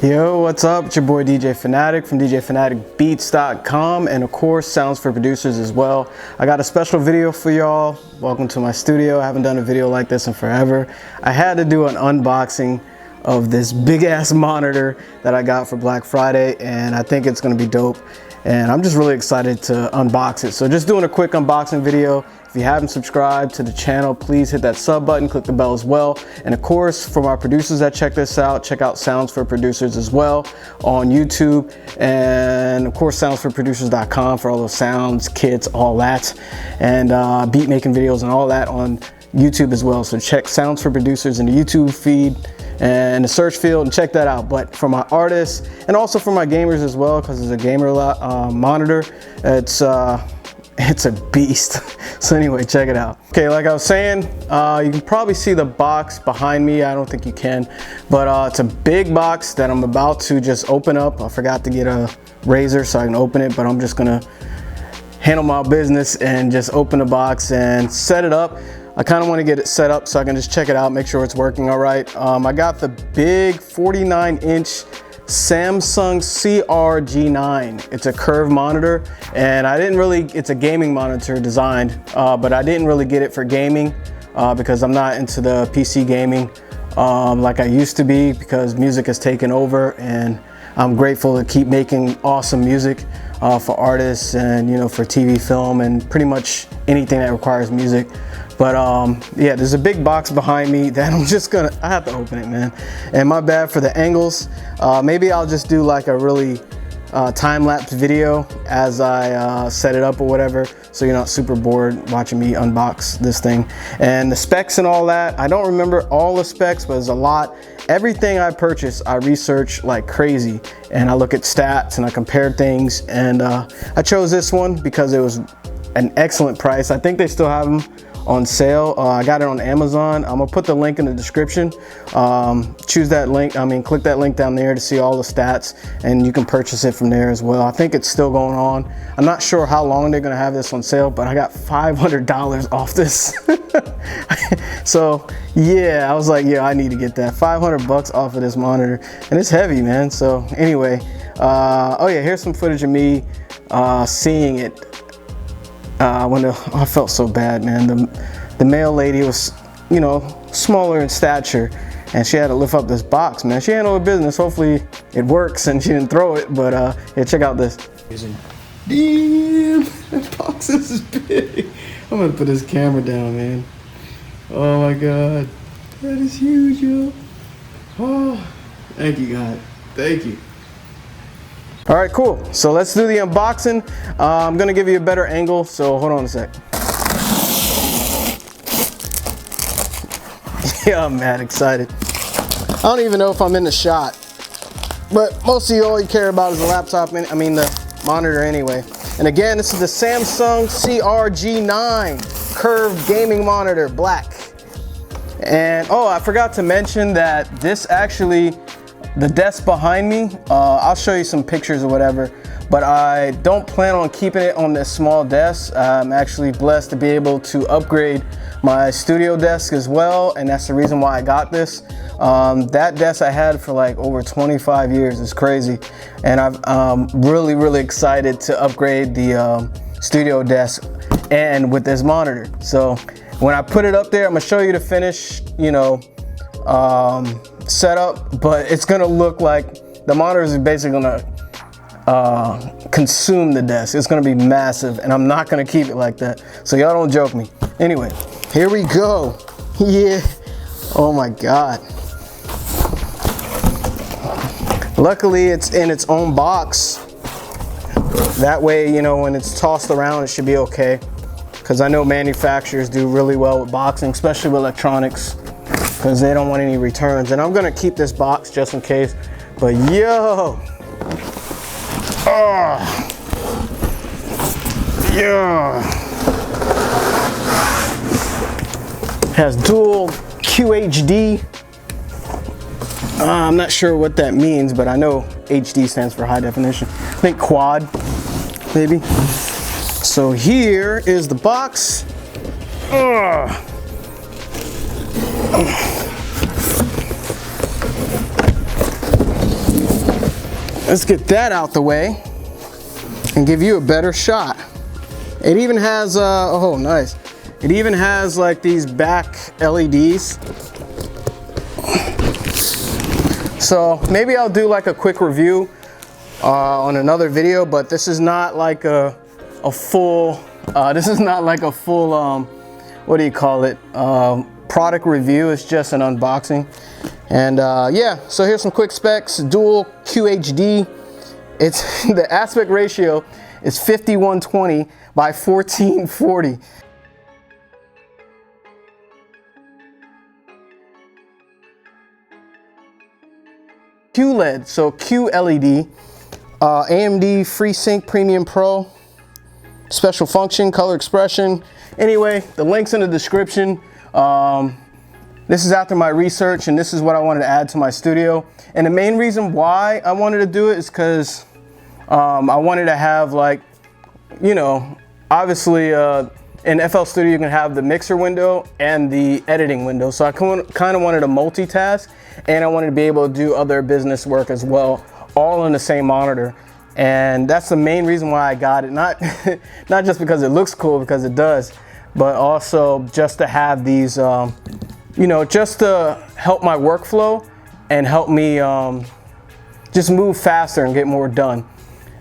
Yo, what's up? It's your boy DJ Fanatic from DJFanaticBeats.com, and of course Sounds for Producers as well. I got a special video for y'all. Welcome to my studio. I haven't done a video like this in forever. I had to do an unboxing of this big ass monitor that I got for Black Friday, and I think it's gonna be dope, and I'm just really excited to unbox it. So just doing a quick unboxing video. If you haven't subscribed to the channel, please hit that sub button, click the bell as well. And of course, for my producers that check this out, check out Sounds for Producers as well on YouTube. And of course, soundsforproducers.com for all those sounds, kits, all that. And beat making videos and all that on YouTube as well. So check Sounds for Producers in the YouTube feed and the search field and check that out. But for my artists and also for my gamers as well, because it's a gamer monitor, it's a beast. So anyway, check it out. Okay, like I was saying, you can probably see the box behind me. I don't think you can, but it's a big box that I'm about to just open up. I forgot to get a razor so I can open it, but I'm just gonna handle my business and just open the box and set it up. I kind of want to get it set up so I can just check it out, make sure it's working all right. I got the big 49-inch Samsung CRG9. It's a curved monitor, and it's a gaming monitor designed, but I didn't really get it for gaming because I'm not into the PC gaming like I used to be, because music has taken over, and I'm grateful to keep making awesome music for artists and, you know, for TV, film, and pretty much anything that requires music. But yeah, there's a big box behind me that I have to open it, man. And my bad for the angles. Maybe I'll just do like a really time-lapse video as I set it up or whatever, so you're not super bored watching me unbox this thing. And the specs and all that, I don't remember all the specs, but there's a lot. Everything I purchase, I research like crazy, and I look at stats and I compare things, and I chose this one because it was an excellent price. I think they still have them on sale. I got it on Amazon. I'm gonna put the link in the description. Choose that link, click that link down there to see all the stats, and you can purchase it from there as well. I think it's still going on. I'm not sure how long they're gonna have this on sale, but I got $500 off this. So yeah, I was like, yeah, I need to get that. 500 bucks off of this monitor, and it's heavy, man. So anyway, oh yeah, here's some footage of me seeing it. I felt so bad, man. The mail lady was, you know, smaller in stature, and she had to lift up this box, man. She handled her business. Hopefully it works and she didn't throw it, but yeah, check out this. Damn, that box is big. I'm gonna put this camera down, man. Oh my God, that is huge, yo. Oh, thank you, God. Thank you. All right, cool. So let's do the unboxing. I'm gonna give you a better angle, so hold on a sec. Yeah, I'm mad excited. I don't even know if I'm in the shot, but most of you, all you care about is the laptop, the monitor anyway. And again, this is the Samsung CRG9 curved gaming monitor, black. And oh, I forgot to mention that this actually, the desk behind me, I'll show you some pictures or whatever, but I don't plan on keeping it on this small desk. I'm actually blessed to be able to upgrade my studio desk as well, and that's the reason why I got this. That desk I had for like over 25 years. It's crazy, and I'm really excited to upgrade the studio desk and with this monitor. So when I put it up there, I'm gonna show you the finished, you know, setup, but it's gonna look like the monitor is basically gonna consume the desk. It's gonna be massive, and I'm not gonna keep it like that, so y'all don't joke me. Anyway, here we go. Yeah, oh my God. Luckily it's in its own box, that way, you know, when it's tossed around it should be okay, because I know manufacturers do really well with boxing, especially with electronics, because they don't want any returns. And I'm gonna keep this box just in case. But yo, yeah, has dual QHD. I'm not sure what that means, but I know HD stands for high definition. I think quad, maybe. So here is the box. Let's get that out the way and give you a better shot. It even has, oh nice. It even has like these back LEDs. So maybe I'll do like a quick review on another video, but this is not like a full, this is not like a full, what do you call it? Product review. It's just an unboxing. And yeah, so here's some quick specs. Dual QHD. It's the aspect ratio is 5120 by 1440. QLED, so QLED, AMD FreeSync Premium Pro, special function, color expression. Anyway, the link's in the description. This is after my research, and this is what I wanted to add to my studio. And the main reason why I wanted to do it is because I wanted to have, like, you know, obviously in FL Studio you can have the mixer window and the editing window. So I kind of wanted to multitask, and I wanted to be able to do other business work as well, all on the same monitor. And that's the main reason why I got it. Not just because it looks cool, because it does, but also just to have these, you know, just to help my workflow and help me just move faster and get more done.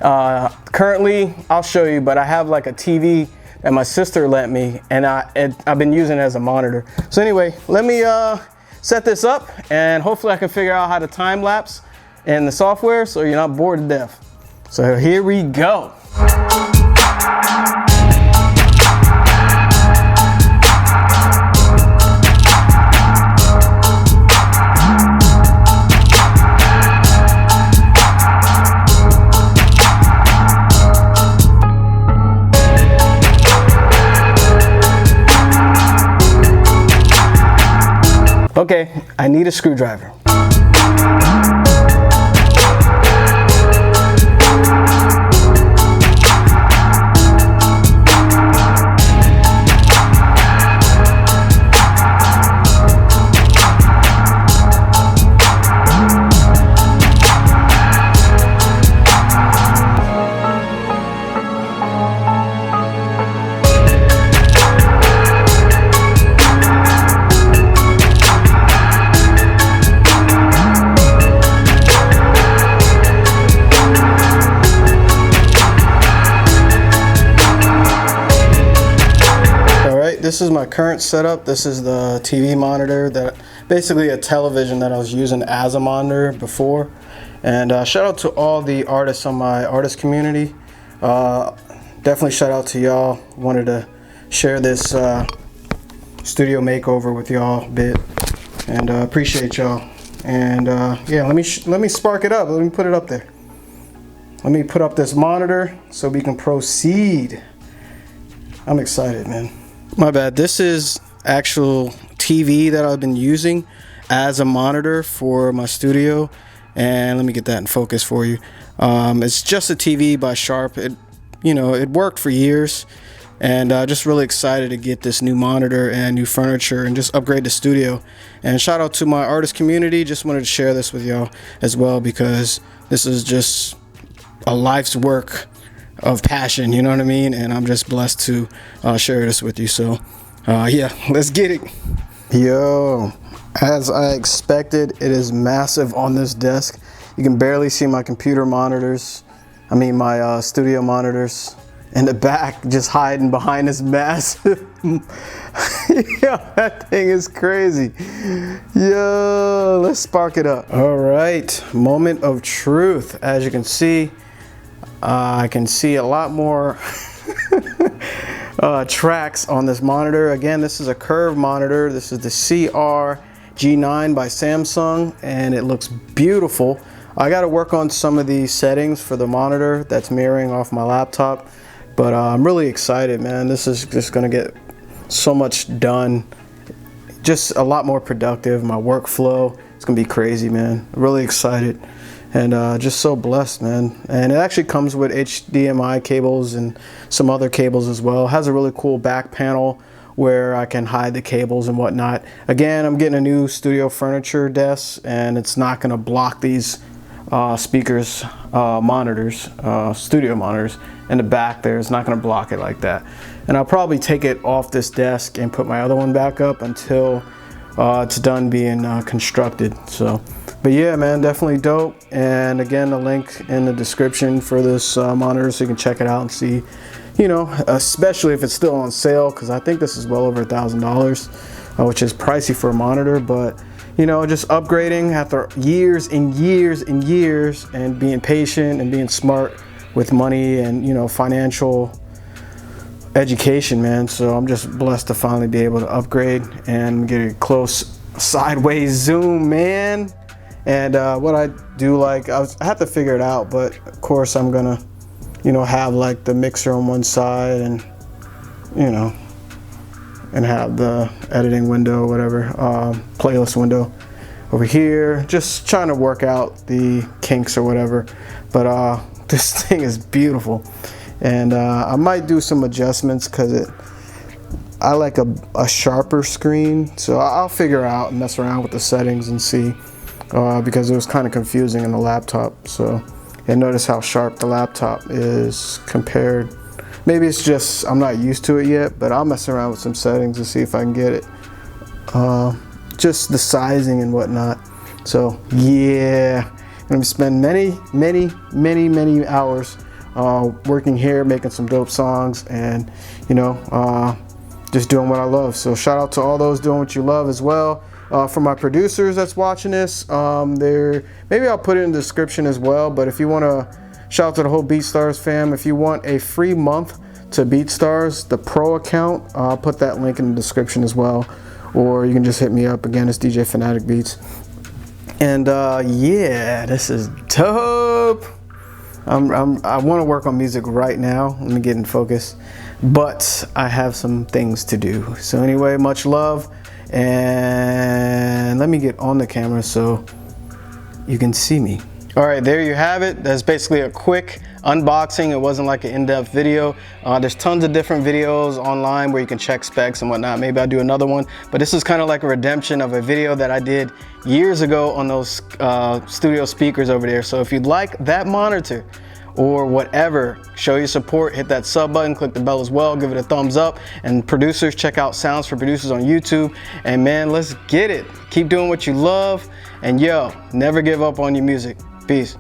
Currently, I'll show you, but I have like a TV that my sister lent me, and I've been using it as a monitor. So anyway, let me set this up, and hopefully I can figure out how to time lapse in the software so you're not bored to death. So here we go. Okay, I need a screwdriver. This is my current setup. This is the TV monitor, that basically a television that I was using as a monitor before. And shout out to all the artists on my artist community. Definitely shout out to y'all. Wanted to share this studio makeover with y'all a bit, and appreciate y'all. And yeah, let me spark it up. Let me put it up there. Let me put up this monitor so we can proceed. I'm excited, man. My bad. This is actual TV that I've been using as a monitor for my studio, and let me get that in focus for you. It's just a TV by Sharp. It, you know, it worked for years, and just really excited to get this new monitor and new furniture and just upgrade the studio. And shout out to my artist community. Just wanted to share this with y'all as well, because this is just a life's work of passion, you know what I mean? And I'm just blessed to share this with you. So yeah, let's get it. Yo, as I expected, it is massive on this desk. You can barely see my computer monitors. I mean my studio monitors in the back, just hiding behind this massive. Yeah, that thing is crazy. Yo, let's spark it up. All right, moment of truth. As you can see, I can see a lot more tracks on this monitor. Again, this is a curved monitor. This is the CRG9 by Samsung, and it looks beautiful. I got to work on some of these settings for the monitor that's mirroring off my laptop, but I'm really excited, man. This is just going to get so much done. Just a lot more productive. My workflow, it's going to be crazy, man. Really excited. And just so blessed, man. And it actually comes with HDMI cables and some other cables as well. It has a really cool back panel where I can hide the cables and whatnot. Again, I'm getting a new studio furniture desk, and it's not gonna block these speakers, monitors, studio monitors in the back there. It's not going to block it like that. And I'll probably take it off this desk and put my other one back up until it's done being constructed. So, but yeah, man, definitely dope. And again, the link in the description for this monitor, so you can check it out and see, you know, especially if it's still on sale, because I think this is well over $1,000, which is pricey for a monitor. But you know, just upgrading after years and years and years, and being patient and being smart with money and, you know, financial education, man. So I'm just blessed to finally be able to upgrade and get a close sideways zoom, man. And what I do, like, I have to figure it out, but of course I'm gonna, you know, have like the mixer on one side, and, you know, and have the editing window, whatever, playlist window over here. Just trying to work out the kinks or whatever. But this thing is beautiful. And I might do some adjustments, because I like a sharper screen. So I'll figure out and mess around with the settings and see, because it was kind of confusing in the laptop. So, and notice how sharp the laptop is compared. Maybe it's just I'm not used to it yet, but I'll mess around with some settings to see if I can get it. Just the sizing and whatnot. So yeah, I'm gonna spend many hours working here, making some dope songs, and, you know, just doing what I love. So shout out to all those doing what you love as well. For my producers that's watching this, maybe I'll put it in the description as well. But if you want to, shout out to the whole BeatStars fam. If you want a free month to BeatStars, the pro account, I'll put that link in the description as well. Or you can just hit me up. Again, it's DJ Fanatic Beats. And yeah, this is dope. I want to work on music right now. Let me get in focus. But I have some things to do. So anyway, much love. And let me get on the camera so you can see me. All right, there you have it. That's basically a quick unboxing. It wasn't like an in-depth video. There's tons of different videos online where you can check specs and whatnot. Maybe I'll do another one, but this is kind of like a redemption of a video that I did years ago on those studio speakers over there. So if you'd like that monitor or whatever, show your support, hit that sub button, click the bell as well, give it a thumbs up. And producers, check out Sounds for Producers on YouTube. And man, let's get it. Keep doing what you love. And yo, never give up on your music. Peace.